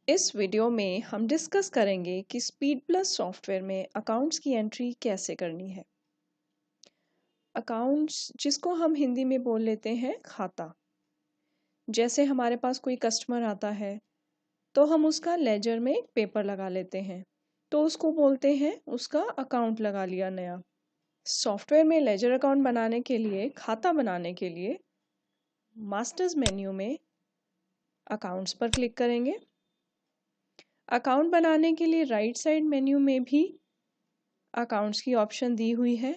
इस वीडियो में हम डिस्कस करेंगे कि स्पीड प्लस सॉफ्टवेयर में अकाउंट्स की एंट्री कैसे करनी है। अकाउंट्स जिसको हम हिंदी में बोल लेते हैं खाता। जैसे हमारे पास कोई कस्टमर आता है तो हम उसका लेजर में एक पेपर लगा लेते हैं, तो उसको बोलते हैं उसका अकाउंट लगा लिया नया। सॉफ्टवेयर में लेजर अकाउंट बनाने के लिए, खाता बनाने के लिए मास्टर्स मेन्यू में अकाउंट्स पर क्लिक करेंगे। अकाउंट बनाने के लिए राइट साइड मेन्यू में भी अकाउंट्स की ऑप्शन दी हुई है,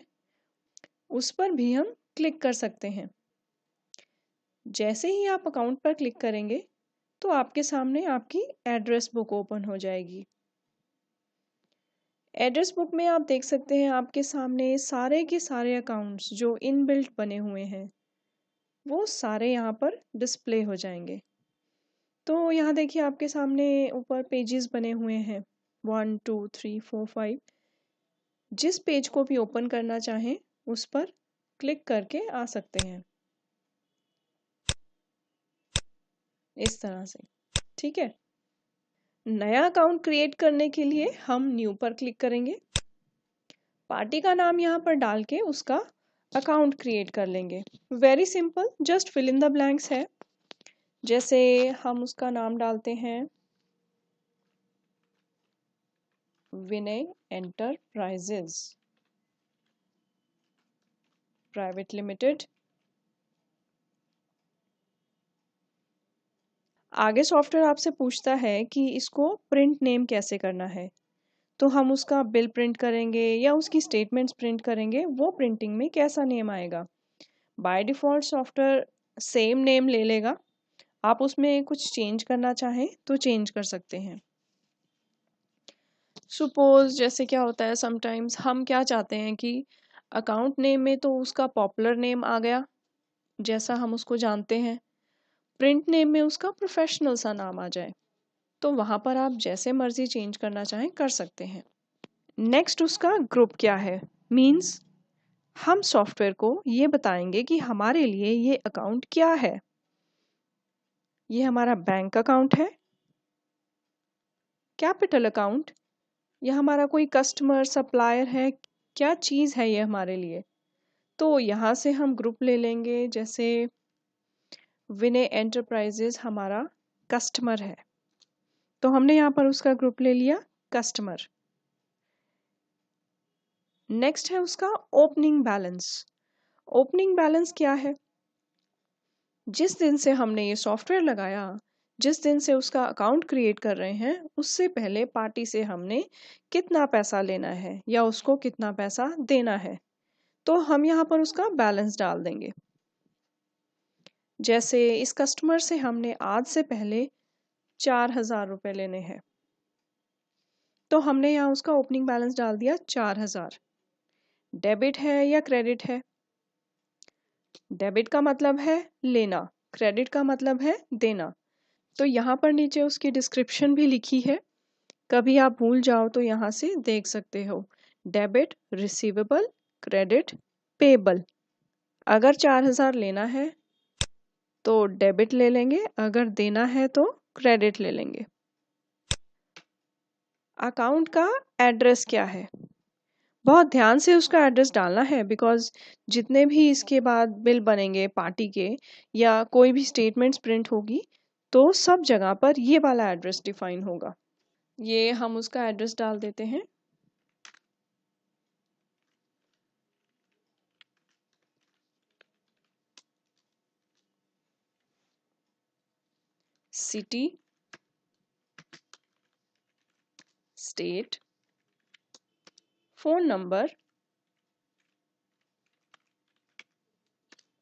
उस पर भी हम क्लिक कर सकते हैं। जैसे ही आप अकाउंट पर क्लिक करेंगे तो आपके सामने आपकी एड्रेस बुक ओपन हो जाएगी। एड्रेस बुक में आप देख सकते हैं आपके सामने सारे के सारे अकाउंट्स जो इनबिल्ट बने हुए हैं वो सारे यहाँ पर डिस्प्ले हो जाएंगे। तो यहाँ देखिए आपके सामने ऊपर पेजेस बने हुए हैं 1 2 3 4 5। जिस पेज को भी ओपन करना चाहें उस पर क्लिक करके आ सकते हैं इस तरह से। ठीक है, नया अकाउंट क्रिएट करने के लिए हम न्यू पर क्लिक करेंगे। पार्टी का नाम यहाँ पर डाल के उसका अकाउंट क्रिएट कर लेंगे। Very simple, just fill in the blanks है। जैसे हम उसका नाम डालते हैं विनय एंटरप्राइजेज प्राइवेट लिमिटेड। आगे सॉफ्टवेयर आपसे पूछता है कि इसको प्रिंट नेम कैसे करना है, तो हम उसका बिल प्रिंट करेंगे या उसकी स्टेटमेंट्स प्रिंट करेंगे, वो प्रिंटिंग में कैसा नेम आएगा। By default software same name ले लेगा। आप उसमें कुछ चेंज करना चाहें तो चेंज कर सकते हैं। सपोज जैसे क्या होता है, समटाइम्स हम क्या चाहते हैं कि अकाउंट नेम में तो उसका पॉपुलर नेम आ गया जैसा हम उसको जानते हैं, प्रिंट नेम में उसका प्रोफेशनल सा नाम आ जाए, तो वहाँ पर आप जैसे मर्जी चेंज करना चाहें कर सकते हैं। नेक्स्ट उसका ग्रुप क्या है, मीन्स हम सॉफ्टवेयर को ये बताएंगे कि हमारे लिए ये अकाउंट क्या है। ये हमारा बैंक अकाउंट है, कैपिटल अकाउंट, या हमारा कोई कस्टमर सप्लायर है, क्या चीज़ है ये हमारे लिए। तो यहाँ से हम ग्रुप ले लेंगे। जैसे विनय एंटरप्राइजेज हमारा कस्टमर है, तो हमने यहाँ पर उसका ग्रुप ले लिया कस्टमर। नेक्स्ट है उसका ओपनिंग बैलेंस। ओपनिंग बैलेंस क्या है, जिस दिन से हमने ये सॉफ्टवेयर लगाया, जिस दिन से उसका अकाउंट क्रिएट कर रहे हैं, उससे पहले पार्टी से हमने कितना पैसा लेना है या उसको कितना पैसा देना है, तो हम यहाँ पर उसका बैलेंस डाल देंगे। जैसे इस कस्टमर से हमने आज से पहले 4,000 रुपये लेने हैं, तो हमने यहाँ उसका ओपनिंग बैलेंस डाल दिया 4,000। डेबिट है या क्रेडिट है, डेबिट का मतलब है लेना, क्रेडिट का मतलब है देना। तो यहाँ पर नीचे उसकी डिस्क्रिप्शन भी लिखी है, कभी आप भूल जाओ तो यहाँ से देख सकते हो। Debit receivable, credit payable. अगर 4,000 लेना है तो डेबिट ले लेंगे, अगर देना है तो क्रेडिट ले लेंगे। अकाउंट का एड्रेस क्या है, बहुत ध्यान से उसका एड्रेस डालना है, बिकॉज जितने भी इसके बाद बिल बनेंगे पार्टी के या कोई भी स्टेटमेंट्स प्रिंट होगी तो सब जगह पर ये वाला एड्रेस डिफाइन होगा। ये हम उसका एड्रेस डाल देते हैं। City, state, phone number,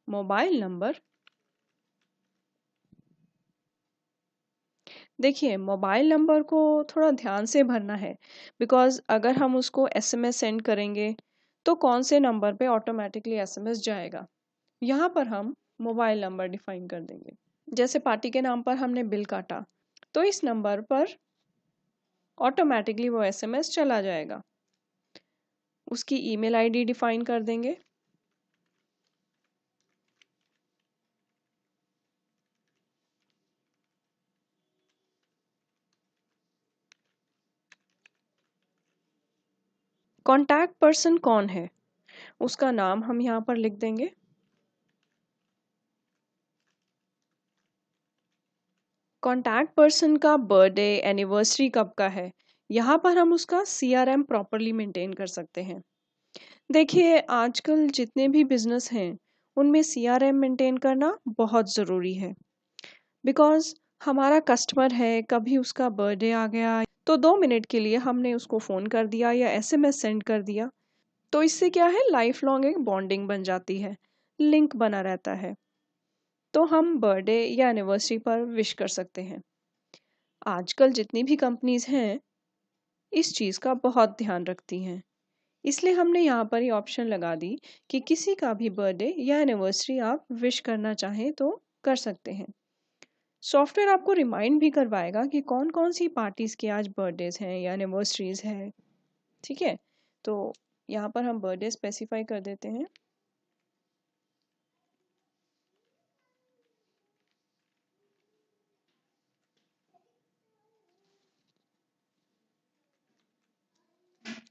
mobile number. देखिए मोबाइल नंबर को थोड़ा ध्यान से भरना है, बिकॉज अगर हम उसको एसएमएस सेंड करेंगे तो कौन से नंबर पे ऑटोमेटिकली एसएमएस जाएगा। यहाँ पर हम मोबाइल नंबर डिफाइन कर देंगे। जैसे पार्टी के नाम पर हमने बिल काटा, तो इस नंबर पर ऑटोमेटिकली वो एसएमएस चला जाएगा। उसकी ईमेल आईडी डिफाइन कर देंगे। कॉन्टैक्ट पर्सन कौन है, उसका नाम हम यहाँ पर लिख देंगे। कॉन्टैक्ट पर्सन का बर्थडे, एनिवर्सरी कब का है, यहाँ पर हम उसका CRM प्रॉपरली मेंटेन कर सकते हैं। देखिए, आजकल जितने भी बिजनेस हैं उनमें CRM मेंटेन करना बहुत ज़रूरी है। बिकॉज़ हमारा कस्टमर है, कभी उसका बर्थडे आ गया तो 2 मिनट के लिए हमने उसको फ़ोन कर दिया या SMS सेंड कर दिया, तो इससे क्या है, लाइफ लॉन्ग एक बॉन्डिंग बन जाती है, लिंक बना रहता है। तो हम बर्थडे या एनिवर्सरी पर विश कर सकते हैं। आजकल जितनी भी कंपनीज हैं इस चीज़ का बहुत ध्यान रखती हैं, इसलिए हमने यहाँ पर ये ऑप्शन लगा दी कि किसी का भी बर्थडे या एनिवर्सरी आप विश करना चाहें तो कर सकते हैं। सॉफ्टवेयर आपको रिमाइंड भी करवाएगा कि कौन कौन सी पार्टीज के आज बर्थडेज हैं या एनिवर्सरीज हैं। ठीक है, तो यहाँ पर हम बर्थडे स्पेसिफाई कर देते हैं।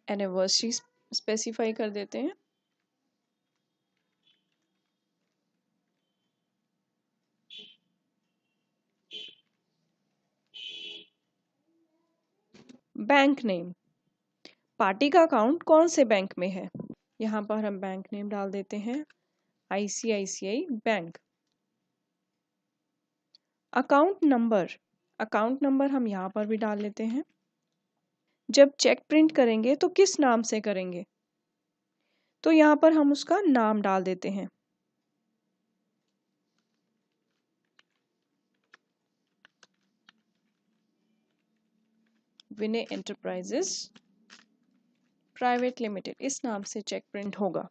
एनिवर्सरी स्पेसिफाई कर देते हैं। बैंक नेम, पार्टी का अकाउंट कौन से बैंक में है, यहाँ पर हम बैंक नेम डाल देते हैं ICICI bank. Account number, account number हम यहाँ पर भी डाल लेते हैं। जब चेक प्रिंट करेंगे तो किस नाम से करेंगे, तो यहाँ पर हम उसका नाम डाल देते हैं। विनय एंटरप्राइजेस प्राइवेट लिमिटेड, इस नाम से चेक प्रिंट होगा।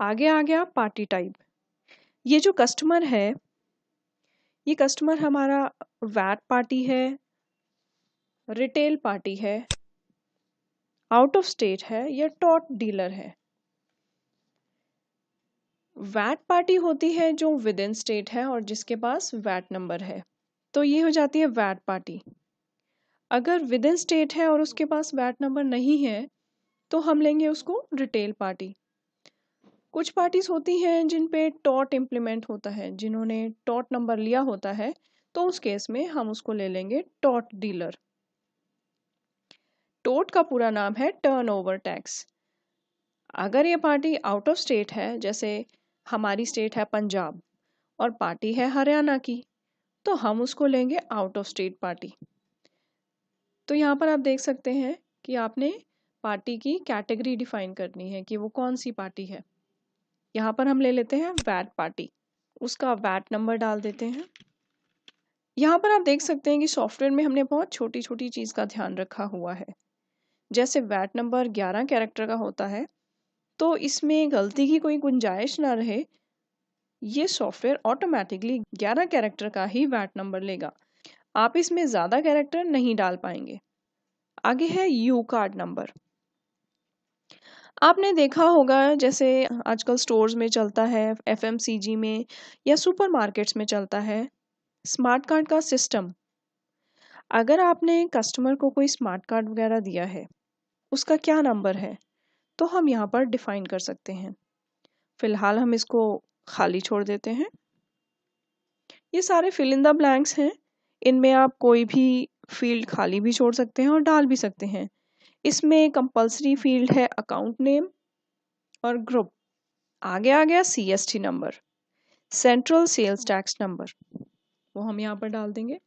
आगे आ गया पार्टी टाइप। ये जो कस्टमर है, ये कस्टमर हमारा वैट पार्टी है, रिटेल पार्टी है, आउट ऑफ स्टेट है या टॉट डीलर है। वैट पार्टी होती है जो विद इन स्टेट है और जिसके पास वैट नंबर है, तो ये हो जाती है वैट पार्टी। अगर विद इन स्टेट है और उसके पास वैट नंबर नहीं है तो हम लेंगे उसको रिटेल पार्टी। कुछ पार्टीज होती हैं जिन पे टॉट इम्प्लीमेंट होता है, जिन्होंने टॉट नंबर लिया होता है, तो उस केस में हम उसको ले लेंगे टॉट डीलर। टोट का पूरा नाम है टर्नओवर टैक्स। अगर ये पार्टी आउट ऑफ स्टेट है, जैसे हमारी स्टेट है पंजाब और पार्टी है हरियाणा की, तो हम उसको लेंगे आउट ऑफ स्टेट पार्टी। तो यहाँ पर आप देख सकते हैं कि आपने पार्टी की कैटेगरी डिफाइन करनी है कि वो कौन सी पार्टी है। यहाँ पर हम ले लेते हैं वैट पार्टी, उसका वैट नंबर डाल देते हैं। यहाँ पर आप देख सकते हैं कि सॉफ्टवेयर में हमने बहुत छोटी छोटी चीज़ का ध्यान रखा हुआ है। जैसे वैट नंबर 11 कैरेक्टर का होता है, तो इसमें गलती की कोई गुंजाइश ना रहे, ये सॉफ्टवेयर ऑटोमेटिकली 11 कैरेक्टर का ही वैट नंबर लेगा। आप इसमें ज़्यादा कैरेक्टर नहीं डाल पाएंगे। आगे है यू कार्ड नंबर। आपने देखा होगा जैसे आजकल स्टोर्स में चलता है, FMCG में या सुपरमार्केट्स में चलता है, स्मार्ट कार्ड का सिस्टम। अगर आपने कस्टमर को कोई स्मार्ट कार्ड वगैरह दिया है, उसका क्या नंबर है, तो हम यहाँ पर डिफाइन कर सकते हैं। फिलहाल हम इसको खाली छोड़ देते हैं। ये सारे फिल इन द ब्लैंक्स हैं, इनमें आप कोई भी फील्ड खाली भी छोड़ सकते हैं और डाल भी सकते हैं। इसमें कंपलसरी फील्ड है अकाउंट नेम और ग्रुप। आगे आ गया CST number, central sales tax number, वो हम यहाँ पर डाल देंगे।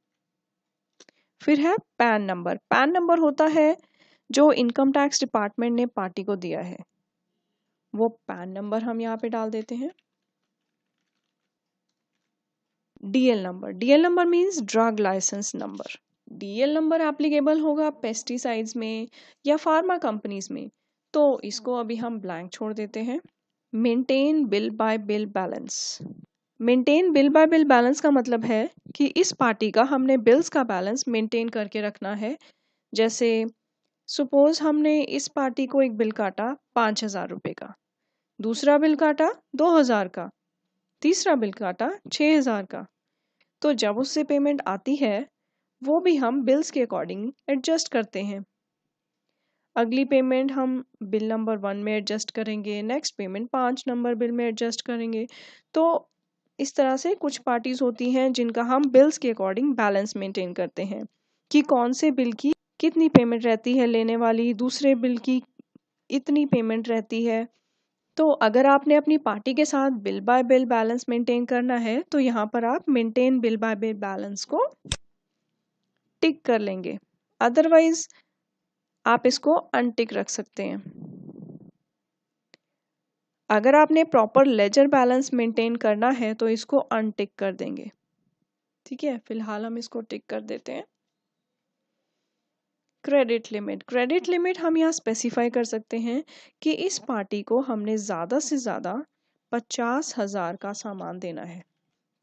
फिर है पैन नंबर। पैन नंबर होता है जो इनकम टैक्स डिपार्टमेंट ने पार्टी को दिया है, वो पैन नंबर हम यहाँ पे डाल देते हैं। DL number, DL number means drug licence number. DL number applicable होगा पेस्टिसाइड्स में या फार्मा कंपनीज में, तो इसको अभी हम ब्लैंक छोड़ देते हैं। Maintain bill bye bill balance. Maintain bill bye bill balance का मतलब है कि इस पार्टी का हमने बिल्स का बैलेंस मेंटेन करके रखना है। जैसे सपोज हमने इस पार्टी को एक बिल काटा 5,000 रुपये का, दूसरा बिल काटा 2,000 का, तीसरा बिल काटा 6,000 का, तो जब उससे पेमेंट आती है वो भी हम बिल्स के अकॉर्डिंग एडजस्ट करते हैं। अगली पेमेंट हम बिल नंबर 1 में एडजस्ट करेंगे, नेक्स्ट पेमेंट 5 नंबर बिल में एडजस्ट करेंगे। तो इस तरह से कुछ पार्टीज होती हैं जिनका हम बिल्स के अकॉर्डिंग बैलेंस मेंटेन करते हैं कि कौन से बिल की कितनी पेमेंट रहती है लेने वाली, दूसरे बिल की इतनी पेमेंट रहती है। तो अगर आपने अपनी पार्टी के साथ bill bye bill balance maintain करना है तो यहाँ पर आप maintain bill bye bill balance को टिक कर लेंगे, अदरवाइज आप इसको अनटिक रख सकते हैं। अगर आपने प्रॉपर लेजर बैलेंस मेंटेन करना है तो इसको अनटिक कर देंगे। ठीक है, फिलहाल हम इसको टिक कर देते हैं। क्रेडिट लिमिट हम यहाँ स्पेसिफाई कर सकते हैं कि इस पार्टी को हमने ज़्यादा से ज़्यादा 50,000 का सामान देना है,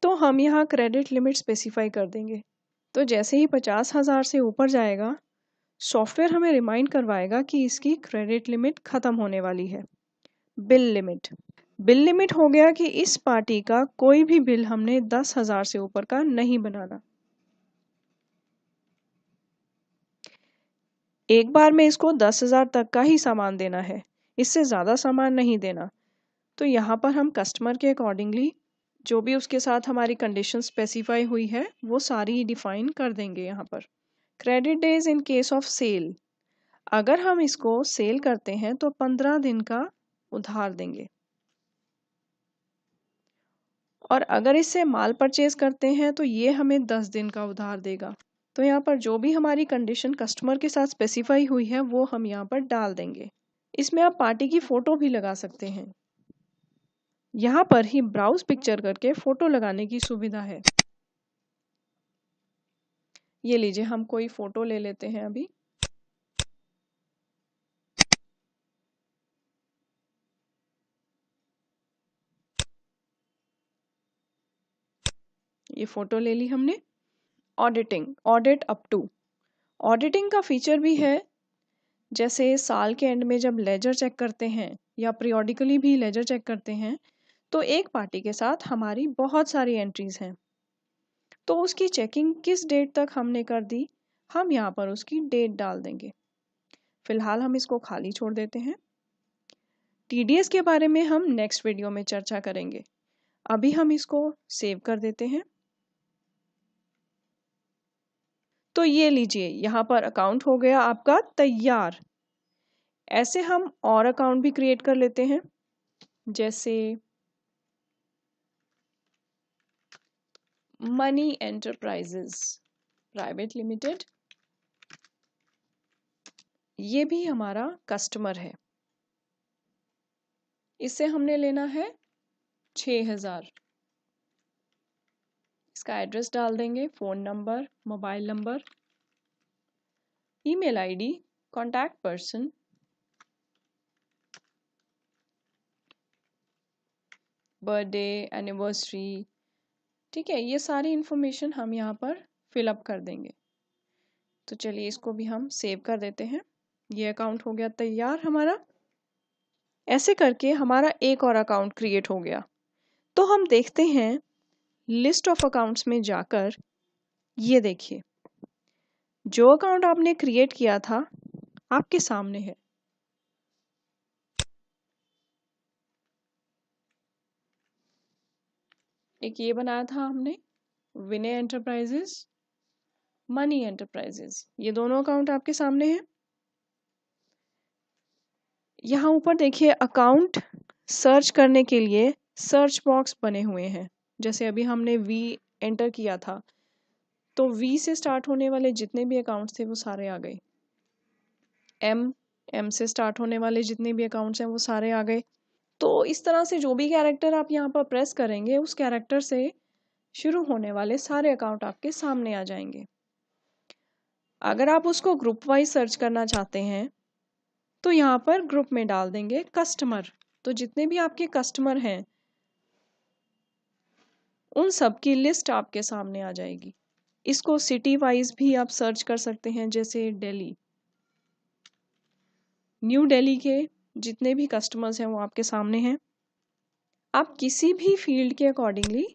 तो हम यहाँ क्रेडिट लिमिट स्पेसिफाई कर देंगे। तो जैसे ही 50,000 से ऊपर जाएगा, सॉफ्टवेयर हमें रिमाइंड करवाएगा कि इसकी क्रेडिट लिमिट ख़त्म होने वाली है। बिल लिमिट हो गया कि इस पार्टी का कोई भी बिल हमने 10,000 से ऊपर का नहीं बनाना। एक बार में इसको 10,000 तक का ही सामान देना है, इससे ज़्यादा सामान नहीं देना। तो यहाँ पर हम कस्टमर के अकॉर्डिंगली जो भी उसके साथ हमारी कंडीशन स्पेसिफाई हुई है वो सारी डिफाइन कर देंगे यहाँ पर। Credit days in case of sale, अगर हम इसको सेल करते हैं तो 15 दिन का उधार देंगे, और अगर इससे माल परचेज करते हैं तो ये हमें 10 दिन का उधार देगा। तो यहाँ पर जो भी हमारी कंडीशन कस्टमर के साथ स्पेसिफाई हुई है वो हम यहाँ पर डाल देंगे। इसमें आप पार्टी की फ़ोटो भी लगा सकते हैं। यहाँ पर ही ब्राउज पिक्चर करके फ़ोटो लगाने की सुविधा है। ये लीजिए, हम कोई फ़ोटो ले लेते हैं अभी। ये फ़ोटो ले ली हमने। ऑडिट अप टू, ऑडिटिंग का फीचर भी है। जैसे साल के एंड में जब लेजर चेक करते हैं या पीरियोडिकली भी लेजर चेक करते हैं तो एक पार्टी के साथ हमारी बहुत सारी एंट्रीज हैं, तो उसकी चेकिंग किस डेट तक हमने कर दी, हम यहाँ पर उसकी डेट डाल देंगे। फिलहाल हम इसको खाली छोड़ देते हैं। टीडीएस के बारे में हम नेक्स्ट वीडियो में चर्चा करेंगे। अभी हम इसको सेव कर देते हैं। तो ये लीजिए, यहाँ पर अकाउंट हो गया आपका तैयार। ऐसे हम और अकाउंट भी क्रिएट कर लेते हैं, जैसे मनी एंटरप्राइजेस प्राइवेट लिमिटेड, ये भी हमारा कस्टमर है। इससे हमने लेना है 6,000। इसका एड्रेस डाल देंगे, phone number, mobile number, email ID, contact person, birthday, anniversary. ठीक है, ये सारी इन्फॉर्मेशन हम यहाँ पर फिलअप कर देंगे। तो चलिए इसको भी हम सेव कर देते हैं। ये अकाउंट हो गया तैयार हमारा। ऐसे करके हमारा एक और अकाउंट क्रिएट हो गया। तो हम देखते हैं लिस्ट ऑफ अकाउंट्स में जाकर, ये देखिए जो अकाउंट आपने क्रिएट किया था आपके सामने है। एक ये बनाया था हमने, विनय एंटरप्राइजेस, मनी एंटरप्राइजेस, ये दोनों अकाउंट आपके सामने हैं। यहाँ ऊपर देखिए अकाउंट सर्च करने के लिए सर्च बॉक्स बने हुए हैं। जैसे अभी हमने वी एंटर किया था तो वी से स्टार्ट होने वाले जितने भी अकाउंट्स थे वो सारे आ गए। एम से स्टार्ट होने वाले जितने भी अकाउंट्स हैं वो सारे आ गए। तो इस तरह से जो भी कैरेक्टर आप यहाँ पर प्रेस करेंगे उस कैरेक्टर से शुरू होने वाले सारे अकाउंट आपके सामने आ जाएंगे। अगर आप उसको ग्रुप वाइज सर्च करना चाहते हैं तो यहाँ पर ग्रुप में डाल देंगे कस्टमर। तो जितने भी आपके कस्टमर हैं उन सब की लिस्ट आपके सामने आ जाएगी। इसको सिटी वाइज भी आप सर्च कर सकते हैं, जैसे दिल्ली, न्यू दिल्ली के जितने भी कस्टमर्स हैं वो आपके सामने हैं। आप किसी भी फील्ड के अकॉर्डिंगली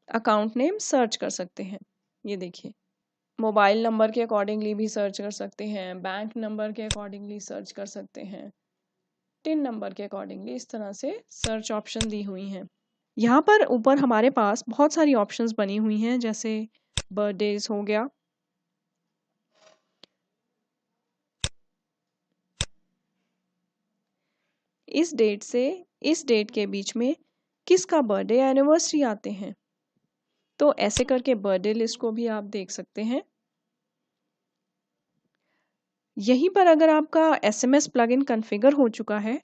अकाउंट नेम सर्च कर सकते हैं। ये देखिए मोबाइल नंबर के अकॉर्डिंगली भी सर्च कर सकते हैं, बैंक नंबर के अकॉर्डिंगली सर्च कर सकते हैं, टिन नंबर के अकॉर्डिंगली, इस तरह से सर्च ऑप्शन दी हुई हैं। यहाँ पर ऊपर हमारे पास बहुत सारी ऑप्शंस बनी हुई हैं, जैसे बर्थडेज हो गया, इस डेट से इस डेट के बीच में किसका बर्थडे या एनिवर्सरी आते हैं। तो ऐसे करके बर्थडे लिस्ट को भी आप देख सकते हैं। यहीं पर अगर आपका SMS प्लगइन कॉन्फ़िगर हो चुका है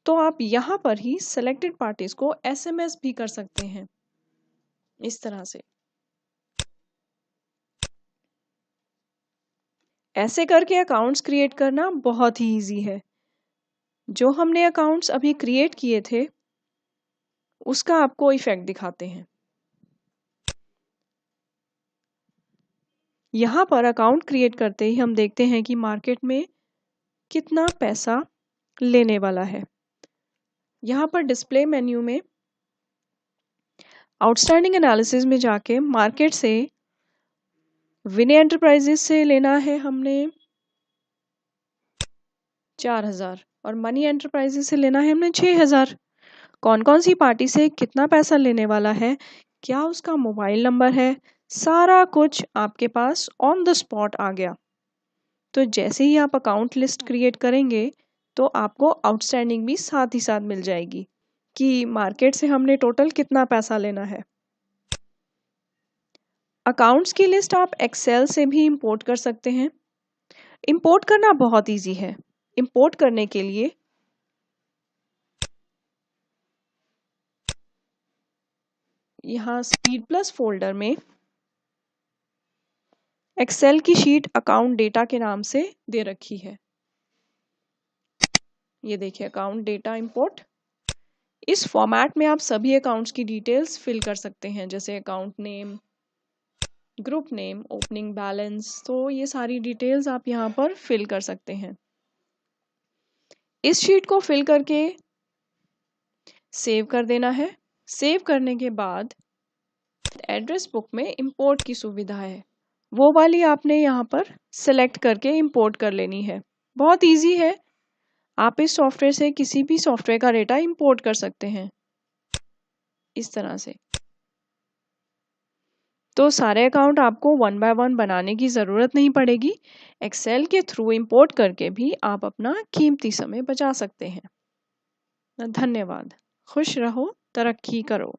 तो आप यहाँ पर ही सेलेक्टेड पार्टीज को SMS भी कर सकते हैं, इस तरह से। ऐसे करके अकाउंट्स क्रिएट करना बहुत ही इजी है। जो हमने अकाउंट्स अभी क्रिएट किए थे उसका आपको इफेक्ट दिखाते हैं। यहाँ पर अकाउंट क्रिएट करते ही हम देखते हैं कि मार्केट में कितना पैसा लेने वाला है। यहाँ पर डिस्प्ले मेन्यू में आउटस्टैंडिंग एनालिसिस में जाके मार्केट से विनय एंटरप्राइजेस से लेना है हमने 4000 और मनी एंटरप्राइजेस से लेना है हमने 6000। कौन कौन सी पार्टी से कितना पैसा लेने वाला है, क्या उसका मोबाइल नंबर है, सारा कुछ आपके पास ऑन द स्पॉट आ गया। तो जैसे ही आप अकाउंट लिस्ट क्रिएट करेंगे तो आपको आउटस्टैंडिंग भी साथ ही साथ मिल जाएगी कि मार्केट से हमने टोटल कितना पैसा लेना है। अकाउंट्स की लिस्ट आप एक्सेल से भी इंपोर्ट कर सकते हैं। इंपोर्ट करना बहुत इजी है। इंपोर्ट करने के लिए यहाँ स्पीड प्लस फोल्डर में एक्सेल की शीट अकाउंट डेटा के नाम से दे रखी है। ये देखिए अकाउंट डेटा इंपोर्ट। इस फॉर्मेट में आप सभी अकाउंट्स की डिटेल्स फिल कर सकते हैं, जैसे account name, group name, opening balance. तो ये सारी डिटेल्स आप यहाँ पर फिल कर सकते हैं। इस शीट को फिल करके सेव कर देना है। सेव करने के बाद एड्रेस बुक में इंपोर्ट की सुविधा है, वो वाली आपने यहाँ पर सेलेक्ट करके इंपोर्ट कर लेनी है। बहुत इजी है। आप इस सॉफ्टवेयर से किसी भी सॉफ्टवेयर का डेटा इंपोर्ट कर सकते हैं, इस तरह से। तो सारे अकाउंट आपको 1 बाय 1 बनाने की ज़रूरत नहीं पड़ेगी। एक्सेल के थ्रू इंपोर्ट करके भी आप अपना कीमती समय बचा सकते हैं। धन्यवाद। खुश रहो, तरक्की करो।